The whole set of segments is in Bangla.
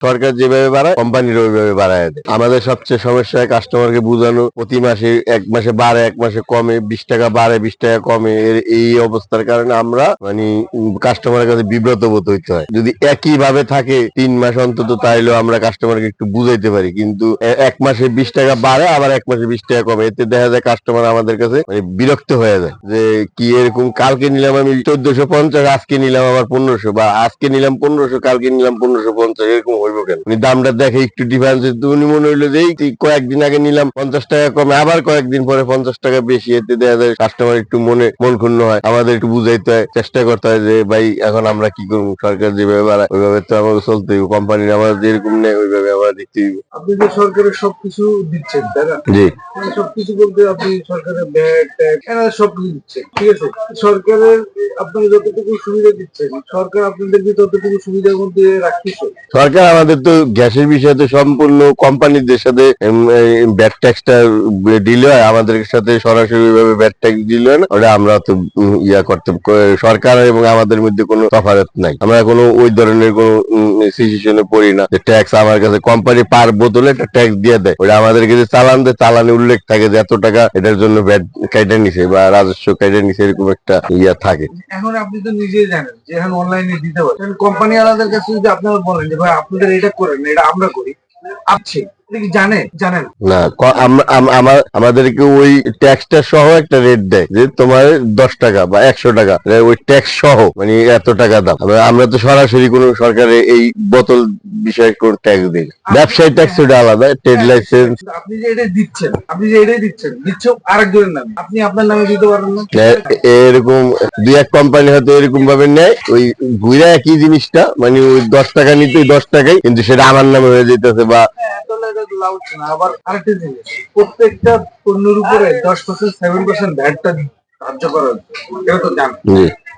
সরকার যেভাবে বাড়ায় কোম্পানির ওইভাবে বাড়ায় দেয়। আমাদের সবচেয়ে সমস্যা হয় কাস্টমারকে বোঝানো, প্রতি মাসে এক মাসে বাড়ে এক মাসে কমে, 20 টাকা বাড়ে 20 টাকা কমে। এই অবস্থার কারণে আমরা মানে কাস্টমারের কাছে বিব্রত বোধ হইতে হয়। যদি একই ভাবে থাকে 3 মাস অন্তত, তাইলেও আমরা কাস্টমারকে একটু বুঝাইতে পারি। কিন্তু এক মাসে 20 টাকা বাড়ে আবার এক মাসে 20 টাকা কমে, এতে দেখা যায় কাস্টমার আমাদের কাছে মানে বিরক্ত হয়ে যায় যে কি এরকম কালকে নিলাম আমি 1450, আজকে নিলাম আবার 1500, বা আজকে নিলাম 1500 কালকে নিলাম 1550, এরকম হইব কেন? দামটা দেখে একটু ডিফারেন্স, উনি মনে হইলো যে কয়েকদিন আগে নিলাম 50 টাকা কমে, আবার কয়েকদিন পরে 50 টাকা বেশি, এতে দেখা যায় কাস্টমার একটু মন ক্ষুণ্ণ হয়। আমাদের একটু বুঝাইতে হয়, চেষ্টা করতে হয় যে ভাই এখন আমরা কি করবো, সরকার যেভাবে বাড়ায় ওইভাবে তো আমাকে চলতে হইব, কোম্পানির আমার যেরকম নেই ওইভাবে আমরা দিতে হইব। আপনি যে সরকারের সবকিছু দিচ্ছেন তাই না? জি, সবকিছু বলতে আপনি সরকারের ব্যাগ ট্যাক্স এনারা সবকিছু দিচ্ছেন, ঠিক আছে? সরকারের আপনারা যতটুকু সুবিধা দিচ্ছেন, সরকার আপনাদেরকে ততটুকু সুবিধার মধ্যে রাখতেছে। সরকার আমাদের তো গ্যাসের বিষয়ে সম্পূর্ণ কোম্পানিদের সাথে ব্যাট ট্যাক্সটা ডিল হয়, আমাদের সাথে সরাসরি ওইভাবে ব্যাট ট্যাক্স ডিল হয় না। ওটা আমরা তো ইয়া করতে, সরকার এবং আমাদের মধ্যে কোনো তফাৎ নাই। আমরা কোনো ওই ধরনের কোনো সিচুয়েশনে পড়ি না যে ট্যাক্স আমার কাছে কোম্পানি পার বোতলে একটা ট্যাক্স দিয়ে দেয়। ওটা আমাদের কাছে চালান দেয়, চালানে উল্লেখ থাকে যে এত টাকা এটার জন্য ব্যাট কাইটা নিছে বা রাজস্ব কাইটা নিছে, এরকম একটা ইয়া থাকে। এখন আপনি তো নিজেই জানেন যে এখন অনলাইনে দিতে পারেন, কোম্পানি আলাদার কাছে যদি আপনারা বলেন যে ভাই আপনাদের এটা করেন না, এটা আমরা করি, আপনি কি জানেন না, আমাদেরকে ওই ট্যাক্সটা সহ একটা রেট দেয় যে তোমার 10 টাকা বা 100 টাকা, ওই ট্যাক্স সহ মানে এত টাকা দাম। আমরা তো সরাসরি কোনো সরকারের এই বোতল বিষয়ে কোন ট্যাক্স দিই না। ব্যবসায়ী ট্যাক্স ওটা আলাদা, ট্রেড লাইসেন্স। আপনি যে এটাই দিচ্ছেন দিচ্ছ আরেকজনের নামে, আপনি আপনার নামে দিতে পারেন না। এরকম দুই এক কোম্পানি হয়তো এরকম ভাবে নেয়, ওই ঘুরে একই জিনিসটা মানে ওই 10 টাকা নিতে 10 টাকাই, কিন্তু সেটা আমার নামে হয়ে যেতেছে। বা আবার আরেকটা জিনিস, প্রত্যেকটা পণ্যের উপরে 10% 7% ভ্যাটটা ধার্য করা হচ্ছে, এটা তো জানেন।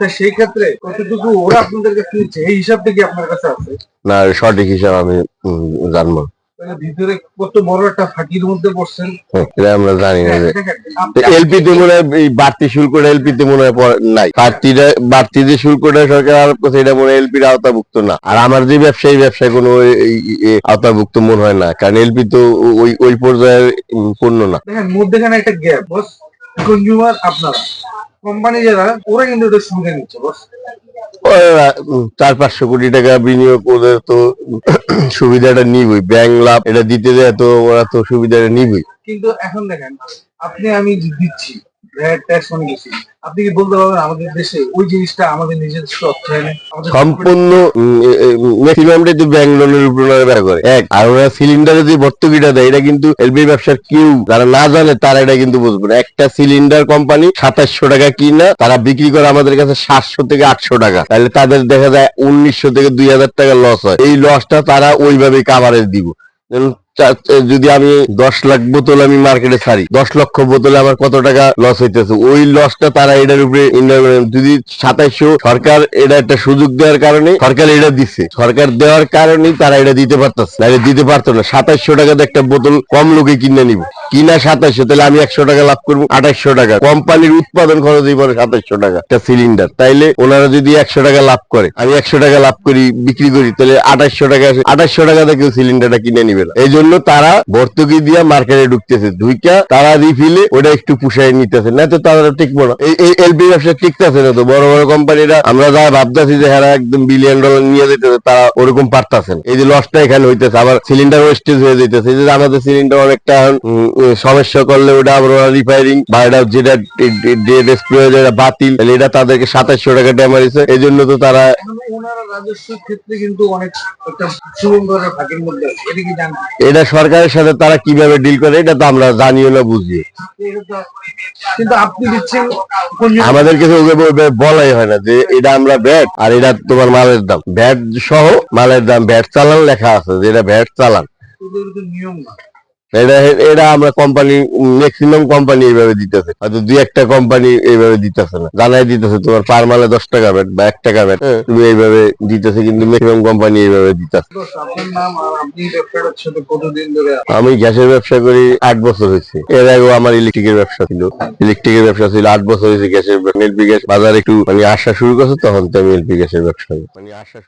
তা সেই ক্ষেত্রে কতটুকু ওরা আপনাদের কাছে নিচ্ছে এই হিসাবটা কি আপনার কাছে আছে? না, সঠিক হিসাব আমি জানবো। ভিতরে কত বড় একটা ফাঁকির মধ্যে পড়ছেন এটা আমরা জানি না। এলপি তে মনে হয় এই বাড়তি শুল্কটা এলপি তে মনে হয় নাই, বাড়তি যে শুল্কটা সরকার আরোপ করছে এটা মনে হয় এলপির আওতাভুক্ত না। আর আমার যে ব্যবসায় কোনো আওতাভুক্ত মনে হয় না, কারণ এলপি তো ওই পর্যায়ের পণ্য না। দেখেন মধ্যখানে একটা গ্যাপ বস, কনজিউমার আপনারা, কোম্পানি যারা ওরা কিন্তু এটা সুবিধা নিচ্ছে বস। 400-500 কোটি টাকা বিনিয়োগ করে তো সুবিধাটা নিবই, ব্যাংক লাভ এটা দিতে যায়, তো ওরা তো সুবিধাটা নিবই। কিন্তু এখন দেখেন আপনি আমি দিচ্ছি ভ্যাট ট্যাক্স অনেক বেশি, আপনি কি বলতে পারবেন আমাদের দেশে ওই জিনিসটা আমাদের নিজস্ব অর্থায়নে সম্পূর্ণ ম্যাক্সিমামটাই তো ব্যাংক লোনের উপর ব্যবহার করে। আর ওরা সিলিন্ডারে যে ভর্তুকিটা দেয় এটা কিন্তু এলপি ব্যবসার কেউ যারা না জানে তারা এটা কিন্তু বুঝবে না। একটা সিলিন্ডার কোম্পানি 2700 টাকা কিনা তারা বিক্রি করে আমাদের কাছে 700 থেকে 800 টাকা, তাহলে তাদের দেখা যায় 1900 থেকে 2000 টাকা লস হয়। এই লসটা তারা ওইভাবেই কাভারেজ দিব। যদি আমি 10 লাখ বোতল আমি মার্কেটে ছাড়ি, 10 লক্ষ বোতলে আমার কত টাকা লস হইতেছে, ওই লসটা তারা এটার উপরে যদি 2700 সরকার এটা একটা সুযোগ দেওয়ার কারণে সরকার এটা দিচ্ছে, সরকার দেওয়ার কারণেই তারা এটা দিতে পারতেছে, নাহলে দিতে পারতো না। 2700 টাকাতে একটা বোতল কম লোকে কিনে নিব, কিনা 2700, তাহলে আমি 100 টাকা লাভ করবো। 2800 টাকা কোম্পানির উৎপাদন খরচই পড়ে 2700 টাকা একটা সিলিন্ডার, তাইলে ওনারা যদি 100 টাকা লাভ করে, আমি 100 টাকা লাভ করি বিক্রি করি, তাহলে 2800 টাকা, 2800 টাকাতে কেউ সিলিন্ডারটা কিনে নিবে না। এই জন্য তারা ভর্তুকি দিয়া মার্কেটে ঢুকতেছে, দুইটা তারা রিফিলে ওটা একটু পুষাই নিতেছে, না তো তারা টিকবো না। এই এলপি ব্যবসা টিকতেছে না। তো বড় বড় কোম্পানিরা আমরা যা ভাবতেছি যে হ্যাঁ একদম $1 বিলিয়ন নিয়ে যেতেছে, তারা ওরকম পারতেছে না। এই যে লসটা এখানে হইতেছে, আবার সিলিন্ডার ওয়েস্টেজ হয়ে যেতেছে। এই যে আমাদের সিলিন্ডার অনেকটা সমস্যা করলে ওটা আবার রিফায়ারিং বা এটা যেটা বাতিল, এটা তাদেরকে 2700 টাকা ড্যামারিছে। এই জন্য তো তারা রাজস্ব ক্ষেত্রে কিন্তু অনেক একটা সুন্দর ফাঁকির মধ্যে, এটা কি জানেন? এটা সরকারের সাথে তারা কিভাবে ডিল করে এটা তো আমরা জানিও না, বুঝিও। কিন্তু আপনি দিচ্ছেন, আমাদের কিছু বলাই হয় না যে এটা আমরা ভ্যাট আর এটা তোমার মালের দাম, ভ্যাট সহ মালের দাম, ভ্যাট চালান লেখা আছে যে এটা ভ্যাট চালান। নিয়ম না এটা আমরা কোম্পানি, ম্যাক্সিমাম কোম্পানি এইভাবে দিতেছে, হয়তো 2-1টা কোম্পানি এইভাবে দিতেছে না, জানাই দিতেছে তোমার পার মালে 10 টাকা ভ্যাট বা 1 টাকা ভ্যাট, তুমি এইভাবে দিতেছে, কিন্তু ম্যাক্সিমাম কোম্পানি এইভাবে দিতেছে। আমি গ্যাসের ব্যবসা করি 8 বছর হয়েছে। এর আগেও আমার ইলেকট্রিকের ব্যবসা ছিল। 8 বছর হয়েছে গ্যাসের, এলপি গ্যাস বাজার একটু মানে আসা শুরু করছে, তখন তো আমি এলপি গ্যাসের ব্যবসা মানে আসা